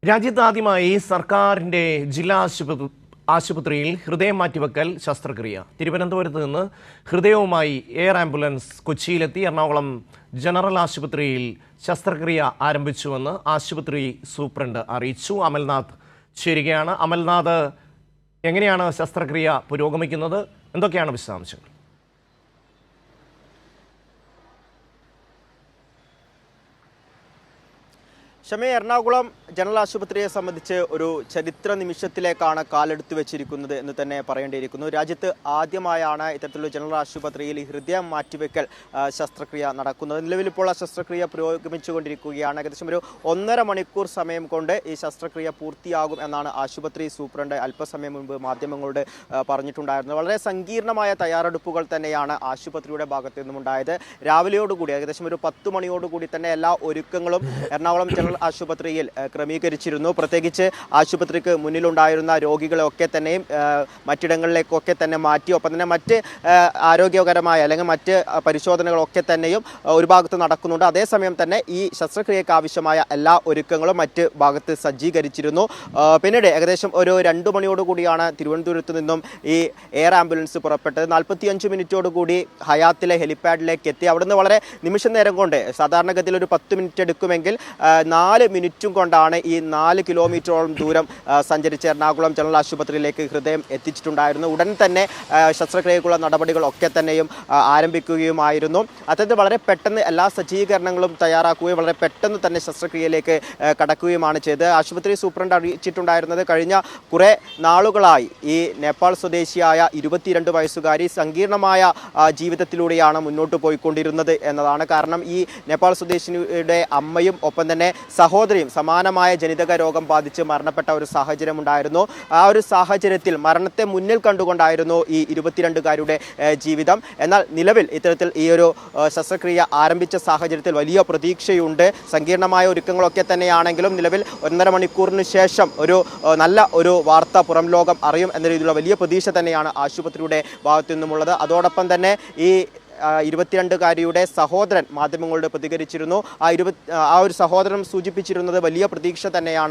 രാജ്യത്താദ്യമായി സർക്കാരിന്റെ ജില്ലാ ആശുപത്രിയിൽ ഹൃദയം മാറ്റിവെക്കൽ ശസ്ത്രക്രിയ. തിരുവനന്തപുരത്ത് നിന്ന് ഹൃദയവുമായി എയർ ആംബുലൻസ് കൊച്ചിയിലെത്തി എറണാകുളം ജനറൽ ആശുപത്രിയിൽ ശസ്ത്രക്രിയ ആരംഭിച്ചുവെന്ന് ആശുപത്രി സൂപ്രണ്ട് അറിയിച്ചു. അമൽനാഥ് ചേരുകയാണ്. അമൽനാഥ്, എങ്ങനെയാണ് ശസ്ത്രക്രിയ പുരോഗമിക്കുന്നത്? എന്തൊക്കെയാണ് വിശദാംശങ്ങൾ? ഷമേ, എറണാകുളം ജനറൽ ആശുപത്രിയെ സംബന്ധിച്ച് ഒരു ചരിത്ര നിമിഷത്തിലേക്കാണ് കാലെടുത്ത് വെച്ചിരിക്കുന്നത് എന്ന് തന്നെ പറയേണ്ടിയിരിക്കുന്നു. രാജ്യത്ത് ആദ്യമായാണ് ഇത്തരത്തിലുള്ള ജനറൽ ആശുപത്രിയിൽ ഹൃദയം മാറ്റിവെക്കൽ ശസ്ത്രക്രിയ നടക്കുന്നത്. നിലവിലിപ്പോൾ ആ ശസ്ത്രക്രിയ പുരോഗമിച്ചുകൊണ്ടിരിക്കുകയാണ്. ഏകദേശം ഒരു 1.5 മണിക്കൂർ സമയം കൊണ്ട് ഈ ശസ്ത്രക്രിയ പൂർത്തിയാകും എന്നാണ് ആശുപത്രി സൂപ്രണ്ട് അല്പസമയം മുൻപ് മാധ്യമങ്ങളോട് പറഞ്ഞിട്ടുണ്ടായിരുന്നത്. വളരെ സങ്കീർണമായ തയ്യാറെടുപ്പുകൾ തന്നെയാണ് ആശുപത്രിയുടെ ഭാഗത്തു നിന്നും ഉണ്ടായത്. രാവിലെയോടുകൂടി ഏകദേശം ഒരു 10 മണിയോടുകൂടി തന്നെ എല്ലാ ഒരുക്കങ്ങളും എറണാകുളം ജനറൽ ആശുപത്രിയിൽ ക്രമീകരിച്ചിരുന്നു. പ്രത്യേകിച്ച് ആശുപത്രിക്ക് മുന്നിലുണ്ടായിരുന്ന രോഗികളെയൊക്കെ തന്നെയും മറ്റിടങ്ങളിലേക്കൊക്കെ തന്നെ മാറ്റി, ഒപ്പം തന്നെ മറ്റ് ആരോഗ്യകരമായ അല്ലെങ്കിൽ മറ്റ് പരിശോധനകളൊക്കെ തന്നെയും ഒരു ഭാഗത്ത് നടക്കുന്നുണ്ട്. അതേസമയം തന്നെ ഈ ശസ്ത്രക്രിയയ്ക്ക് ആവശ്യമായ എല്ലാ ഒരുക്കങ്ങളും മറ്റ് ഭാഗത്ത് സജ്ജീകരിച്ചിരുന്നു. പിന്നീട് ഏകദേശം ഒരു 2 മണിയോടുകൂടിയാണ് തിരുവനന്തപുരത്ത് നിന്നും ഈ എയർ ആംബുലൻസ് പുറപ്പെട്ടത്. 45 മിനിറ്റോടുകൂടി ഹയാത്തിലെ ഹെലിപ്പാഡിലേക്ക് എത്തി. അവിടുന്ന് വളരെ നിമിഷ നേരം കൊണ്ട്, സാധാരണഗതിയിൽ ഒരു 10 മിനിറ്റ് എടുക്കുമെങ്കിൽ 4 മിനിറ്റും കൊണ്ടാണ് ഈ 4 കിലോമീറ്ററോളം ദൂരം സഞ്ചരിച്ച് എറണാകുളം ജനറൽ ആശുപത്രിയിലേക്ക് ഹൃദയം എത്തിച്ചിട്ടുണ്ടായിരുന്നു. ഉടൻ തന്നെ ശസ്ത്രക്രിയക്കുള്ള നടപടികളൊക്കെ തന്നെയും ആരംഭിക്കുകയുമായിരുന്നു. അത്തരത്തിൽ വളരെ പെട്ടെന്ന് എല്ലാ സജ്ജീകരണങ്ങളും തയ്യാറാക്കുകയും വളരെ പെട്ടെന്ന് തന്നെ ശസ്ത്രക്രിയയിലേക്ക് കടക്കുകയുമാണ് ചെയ്തത്. ആശുപത്രി സൂപ്രണ്ട് അറിയിച്ചിട്ടുണ്ടായിരുന്നത് കഴിഞ്ഞ കുറേ നാളുകളായി ഈ നേപ്പാൾ സ്വദേശിയായ 22 വയസ്സുകാരി സങ്കീർണമായ ജീവിതത്തിലൂടെയാണ് മുന്നോട്ട് പോയിക്കൊണ്ടിരുന്നത് എന്നതാണ്. കാരണം ഈ നേപ്പാൾ സ്വദേശിനിയുടെ അമ്മയും ഒപ്പം തന്നെ സഹോദരിയും സമാനമായ ജനിതക രോഗം ബാധിച്ച് മരണപ്പെട്ട ഒരു സാഹചര്യം ഉണ്ടായിരുന്നു. ആ ഒരു സാഹചര്യത്തിൽ മരണത്തെ മുന്നിൽ കണ്ടുകൊണ്ടായിരുന്നു ഈ 22കാരുടെ ജീവിതം. എന്നാൽ നിലവിൽ ഇത്തരത്തിൽ ഈ ഒരു ശസ്ത്രക്രിയ ആരംഭിച്ച സാഹചര്യത്തിൽ വലിയ പ്രതീക്ഷയുണ്ട്. സങ്കീർണമായ ഒരുക്കങ്ങളൊക്കെ തന്നെയാണെങ്കിലും നിലവിൽ 1.5 മണിക്കൂറിന് ശേഷം ഒരു നല്ല ഒരു വാർത്ത പുറം ലോകം അറിയും എന്ന രീതിയിലുള്ള വലിയ പ്രതീക്ഷ തന്നെയാണ് ആശുപത്രിയുടെ ഭാഗത്തു നിന്നുമുള്ളത്. അതോടൊപ്പം തന്നെ ഈ 22കാരിയുടെ സഹോദരൻ മാധ്യമങ്ങളോട് പ്രതികരിച്ചിരുന്നു. ആ ഒരു സഹോദരൻ സൂചിപ്പിച്ചിരുന്നത് വലിയ പ്രതീക്ഷ തന്നെയാണ്